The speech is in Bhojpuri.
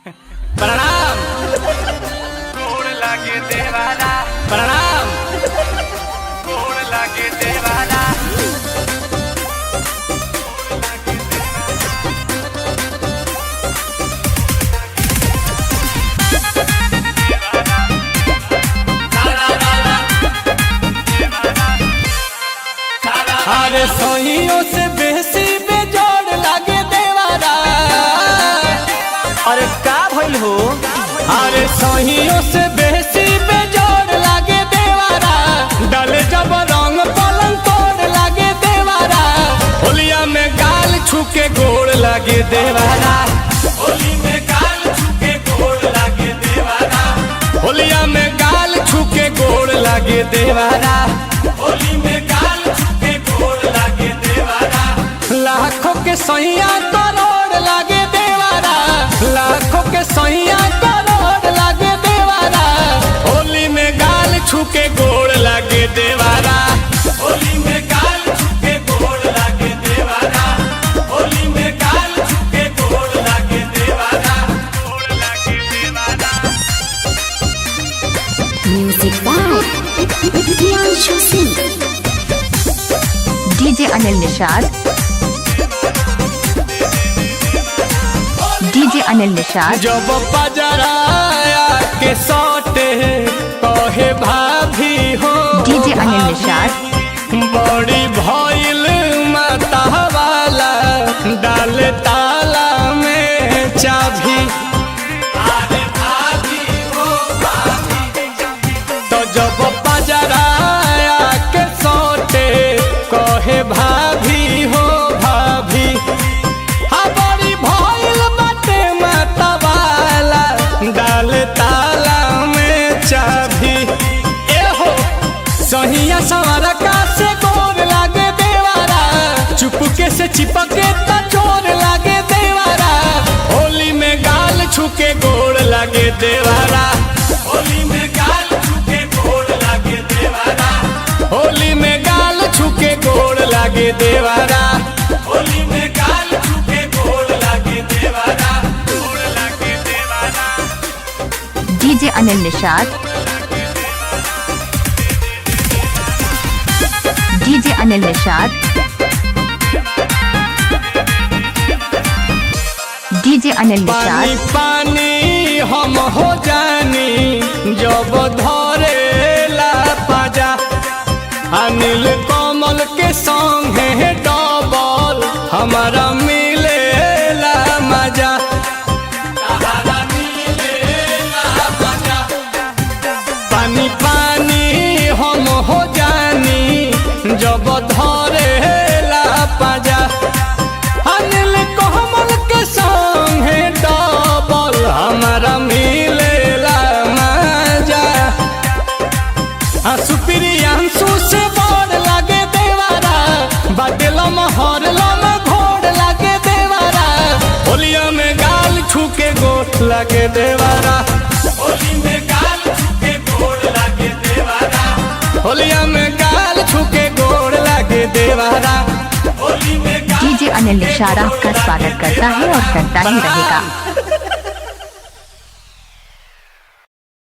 प्रणाम। गोड़ लागे देवारा प्रणाम। गोड़ लागे देवारा अरे सोहियों से बेसी बेजोड़ लागे देवारा। अरे का भइल हो? अरे सोहियों से बेसी बेजोड़ लागे देवारा। डाले जब रंग पलंग तोड़ लागे देवारा। होलिया में गाल छूके गोड़ लागे देवारा। होली में गाल छूके गोड़ लागे देवारा। होलिया में गाल छूके गोड़ लागे देवारा। होली में गाल छूके गोड़ लागे देवारा। लाखों के सैया करोड़ लागे देवारा। लाखों के सैया करोड़ लागे देवारा। होली में गाल छूके गोड़ लागे देवारा। होली में गाल छूके गोड़ लागे देवारा। होली में गाल छूके गोड़ लागे देवारा। गोड़ लागे देवारा। Music by Priyanshu Singh. DJ Anil Nishad, DJ Anil Nishad. जब पजराया के सौटे कहे भाभी हो। डीजे अनिल निषाद, बड़ी भइल माता वाला डाल ताला में चाभी। अरे भाभी हो भाभी। तो जब पजराया के सौटे कहे भाभी हो भाभी। हाँ बड़ी भइल बाटे माता वाला डाल ताला में चाभी। ए हो सहिया सवारा का से गोर लागे देवारा। चुपके से चिपके त चोर लागे देवारा। होली में गाल छूके गोड़ लागे देवारा। होली में गाल छूके गोड़ लागे देवारा। होली में गाल छूके गोड़ लागे देवारा। होली में गाल छूके गोड़ लागे देवारा। गोड़ लागे देवारा। DJ Anil Nishad, DJ Anil Nishad, DJ Anil पानी निषाद। पानी हम हो जानी जब धरे ला पाजा। अनिल कमल के संग है डबल हमारा मिले ला मजा। पानी पानी हम हो जानी जब धरे ला पाजा। अनिल कमल के संग है डबल हमारा मिले ला मजा। सुप्रियांशु से बड़ लागे देवारा। बादलम हरलम घोड़ लागे देवारा। होलिया में गाल छूके गोड़ लागे देवारा। होली में गाल छूके गोड़ लागे देवारा। होलिया में गाल छूके गोड़ लागे देवारा। होली में डीजे अनिल निषाद आपका स्वागत करता है और करता ही रहेगा।